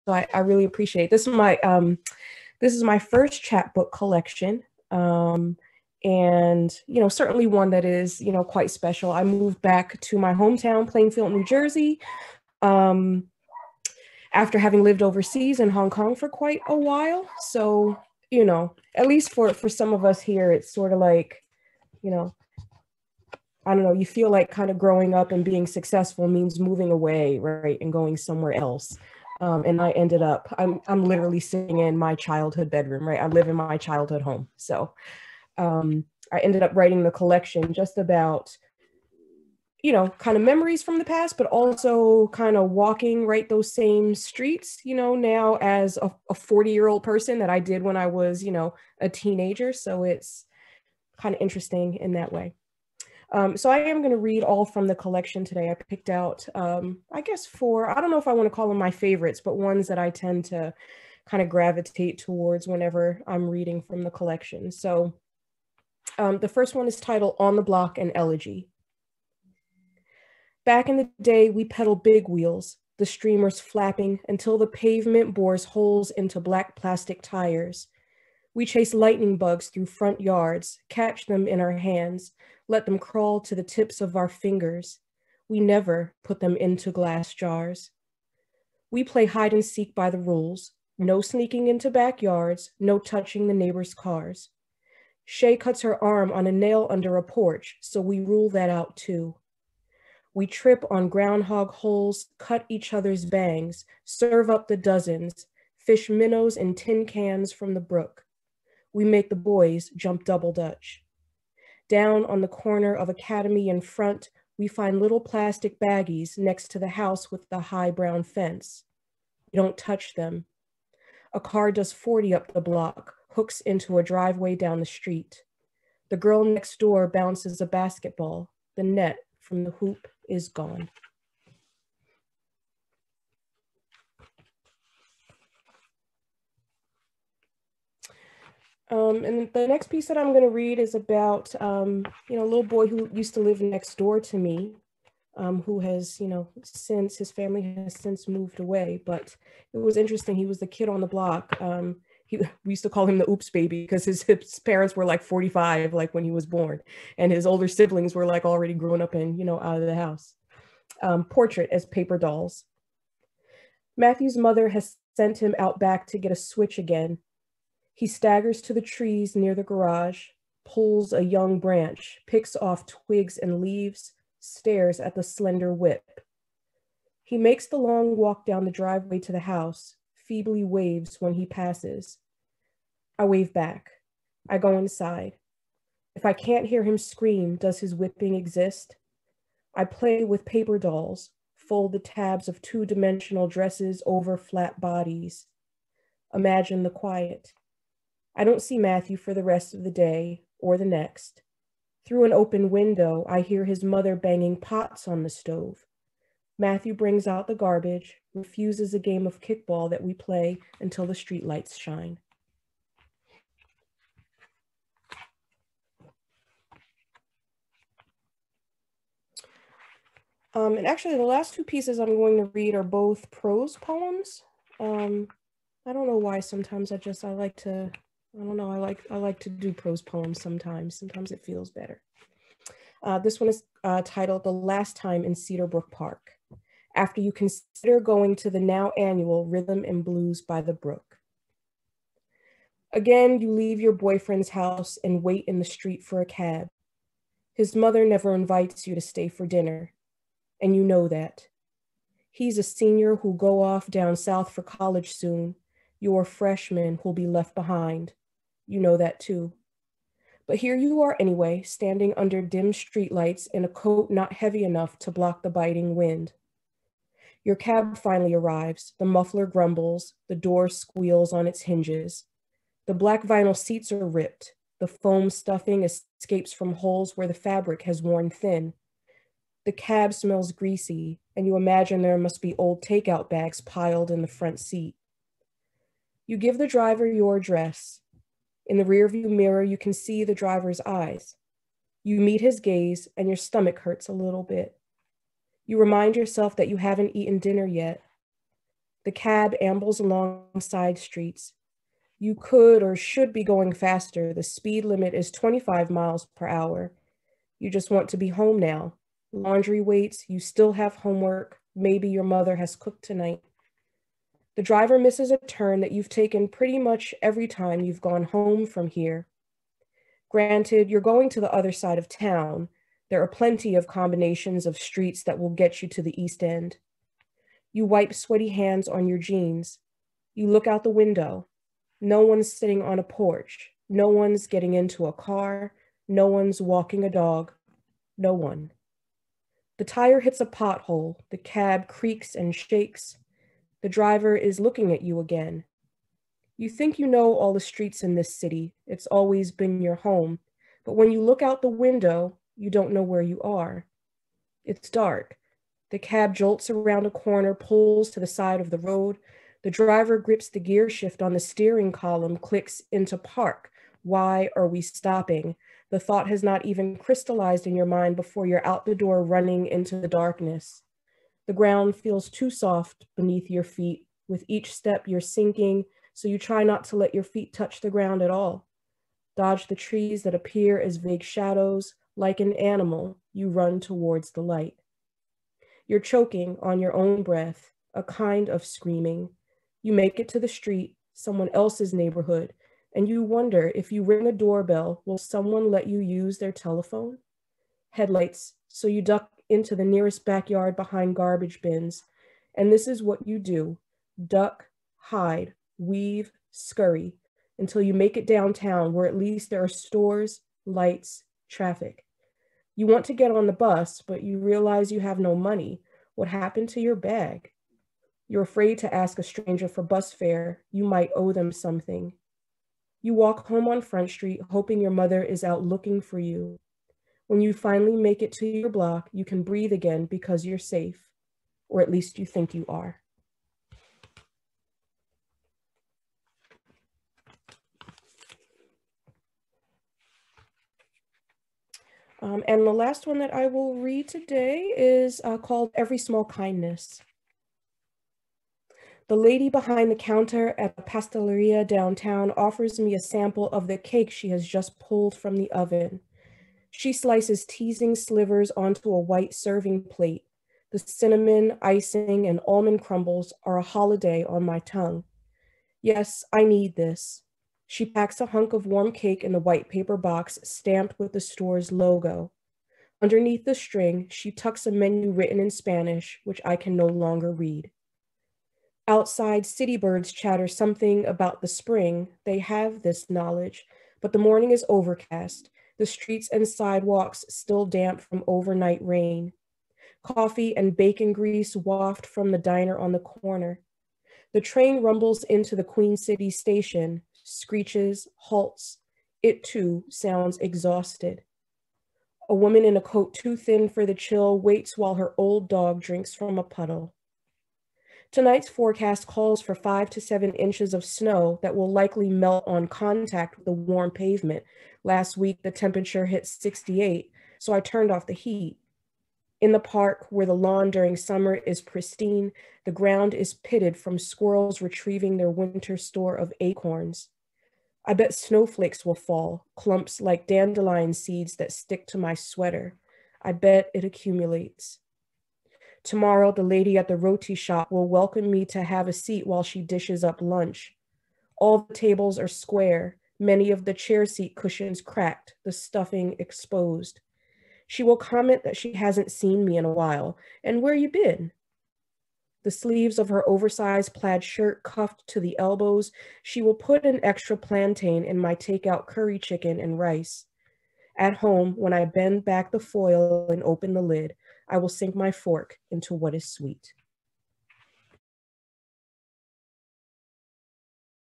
I really appreciate it. This is my first chapbook collection. And certainly one that is quite special. I moved back to my hometown, Plainfield, New Jersey, um, after having lived overseas in Hong Kong for quite a while. So at least for some of us here, it's sort of like, you know I don't know, you feel like kind of growing up and being successful means moving away, right, and going somewhere else. And I ended up, I'm literally sitting in my childhood bedroom, right? I live in my childhood home. So I ended up writing the collection just about, kind of memories from the past, but also kind of walking right those same streets, now as a 40-year-old person that I did when I was, a teenager. So it's kind of interesting in that way. So I am going to read all from the collection today. I picked out, I guess I don't know if I want to call them my favorites, but ones that I tend to kind of gravitate towards whenever I'm reading from the collection. So the first one is titled On the Block, an Elegy. Back in the day, we pedaled big wheels, the streamers flapping until the pavement bores holes into black plastic tires. We chased lightning bugs through front yards, catch them in our hands, let them crawl to the tips of our fingers. We never put them into glass jars. We play hide and seek by the rules. No sneaking into backyards, no touching the neighbors' cars. Shay cuts her arm on a nail under a porch, so we rule that out too. We trip on groundhog holes, cut each other's bangs, serve up the dozens, fish minnows in tin cans from the brook. We make the boys jump double dutch. Down on the corner of Academy in front, we find little plastic baggies next to the house with the high brown fence. We don't touch them. A car does 40 up the block, hooks into a driveway down the street. The girl next door bounces a basketball. The net from the hoop is gone. And the next piece that I'm going to read is about, a little boy who used to live next door to me, who has, since his family has since moved away. But it was interesting. He was the kid on the block. We used to call him the oops baby because his parents were like 45, like when he was born, and his older siblings were like already grown up and, out of the house. Portrait as paper dolls. Matthew's mother has sent him out back to get a switch again. He staggers to the trees near the garage, pulls a young branch, picks off twigs and leaves, stares at the slender whip. He makes the long walk down the driveway to the house, feebly waves when he passes. I wave back. I go inside. If I can't hear him scream, does his whipping exist? I play with paper dolls, fold the tabs of two-dimensional dresses over flat bodies. Imagine the quiet. I don't see Matthew for the rest of the day or the next. Through an open window, I hear his mother banging pots on the stove. Matthew brings out the garbage, refuses a game of kickball that we play until the streetlights shine. And actually, the last two pieces I'm going to read are both prose poems. I don't know why. Sometimes I like to. I don't know. I like to do prose poems sometimes. Sometimes it feels better. This one is titled "The Last Time in Cedar Brook Park." After you consider going to the now annual Rhythm and Blues by the brook. Again, you leave your boyfriend's house and wait in the street for a cab. His mother never invites you to stay for dinner, and you know that. He's a senior who'll go off down south for college soon. You're a freshman who'll be left behind. You know that too. But here you are anyway, standing under dim streetlights in a coat not heavy enough to block the biting wind. Your cab finally arrives, the muffler grumbles, the door squeals on its hinges. The black vinyl seats are ripped, the foam stuffing escapes from holes where the fabric has worn thin. The cab smells greasy, and you imagine there must be old takeout bags piled in the front seat. You give the driver your address. In the rearview mirror, you can see the driver's eyes. You meet his gaze, and your stomach hurts a little bit. You remind yourself that you haven't eaten dinner yet. The cab ambles along side streets. You could or should be going faster. The speed limit is 25 miles per hour. You just want to be home now. Laundry waits, you still have homework. Maybe your mother has cooked tonight. The driver misses a turn that you've taken pretty much every time you've gone home from here. Granted, you're going to the other side of town. There are plenty of combinations of streets that will get you to the East End. You wipe sweaty hands on your jeans. You look out the window. No one's sitting on a porch. No one's getting into a car. No one's walking a dog. No one. The tire hits a pothole. The cab creaks and shakes. The driver is looking at you again. You think you know all the streets in this city. It's always been your home. But when you look out the window, you don't know where you are. It's dark. The cab jolts around a corner, pulls to the side of the road. The driver grips the gear shift on the steering column, clicks into park. Why are we stopping? The thought has not even crystallized in your mind before you're out the door running into the darkness. The ground feels too soft beneath your feet. With each step, you're sinking, so you try not to let your feet touch the ground at all. Dodge the trees that appear as vague shadows. Like an animal, you run towards the light. You're choking on your own breath, a kind of screaming. You make it to the street, someone else's neighborhood, and you wonder if you ring a doorbell, will someone let you use their telephone? Headlights, so you duck into the nearest backyard behind garbage bins. And this is what you do: duck, hide, weave, scurry, until you make it downtown where at least there are stores, lights, traffic. You want to get on the bus, but you realize you have no money. What happened to your bag? You're afraid to ask a stranger for bus fare. You might owe them something. You walk home on Front Street, hoping your mother is out looking for you. When you finally make it to your block, you can breathe again because you're safe, or at least you think you are. And the last one that I will read today is called Every Small Kindness. The lady behind the counter at the pasteleria downtown offers me a sample of the cake she has just pulled from the oven. She slices teasing slivers onto a white serving plate. The cinnamon, icing, and almond crumbles are a holiday on my tongue. Yes, I need this. She packs a hunk of warm cake in the white paper box stamped with the store's logo. Underneath the string, she tucks a menu written in Spanish, which I can no longer read. Outside, city birds chatter something about the spring. They have this knowledge, but the morning is overcast. The streets and sidewalks still damp from overnight rain. Coffee and bacon grease waft from the diner on the corner. The train rumbles into the Queen City station, screeches, halts. It too sounds exhausted. A woman in a coat too thin for the chill waits while her old dog drinks from a puddle. Tonight's forecast calls for 5 to 7 inches of snow that will likely melt on contact with the warm pavement. Last week, the temperature hit 68, so I turned off the heat. In the park, where the lawn during summer is pristine, the ground is pitted from squirrels retrieving their winter store of acorns. I bet snowflakes will fall, clumps like dandelion seeds that stick to my sweater. I bet it accumulates. Tomorrow, the lady at the roti shop will welcome me to have a seat while she dishes up lunch. All the tables are square, many of the chair seat cushions cracked, the stuffing exposed. She will comment that she hasn't seen me in a while, and where you been? The sleeves of her oversized plaid shirt cuffed to the elbows, she will put an extra plantain in my takeout curry chicken and rice. At home, when I bend back the foil and open the lid, I will sink my fork into what is sweet.